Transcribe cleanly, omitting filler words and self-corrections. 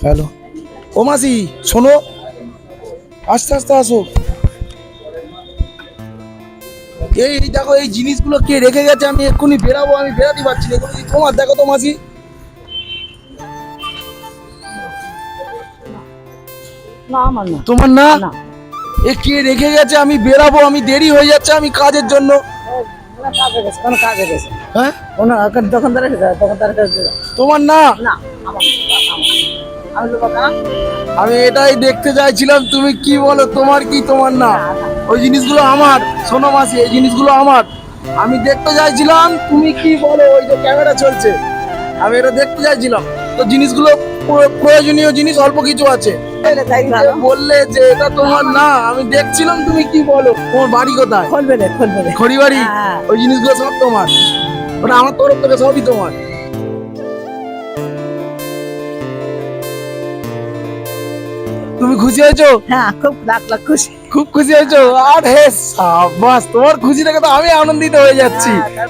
Hello, ও মাসি শোনো, আস্তে আস্তে আসো। এই দেখো, এই জিনিসগুলো কে রেখে গেছে, আমি এক্ষুনি বেরাবো, আমি বেরাতে পারছি না। এগুলো কি তোমার? দেখো তো মাসি। না আমার না। তোমার না? না। এ কে রেখে গেছে, আমি বেরাবো, আমি দেরি হয়ে যাচ্ছে, আমি কাজের জন্য। ওনার কাজে গেছে, কোনো কাজে গেছে। হ্যাঁ, ওনার দোকানদারের কাছে তোমার না? না আমার আমি লোক না। আমি এটাই দেখতে চাইছিলাম, তুমি কি বলো, তোমার কি তোমার না? ওই জিনিসগুলো আমার। শোনো মাসি, এই জিনিসগুলো আমার। আমি দেখতে চাইছিলাম তুমি কি বলো, ওই যে ক্যামেরা চলছে, আমি এটা দেখতে চাইছিলাম। তো জিনিসগুলো প্রয়োজনীয় জিনিস অল্প কিছু আছে। তাই এই যে ভালো। বললে যে এটা তোমার না, আমি দেখছিলাম তুমি কি বলো। তোমার বাড়ি কোথায়? খুলবে রে। খড়িবাড়ি? হ্যাঁ। ওই জিনিসগুলো সব তোমার? ওটা আমার তরফ থেকে সবই তোমার। তুমি খুশি হয়েছো? হ্যাঁ, খুব লাখ খুশি। খুব খুশি হয়েছো? আর হে সাবাস, তোমার খুশি দেখে তো আমি আনন্দিত হয়ে যাচ্ছি। হ্যাঁ,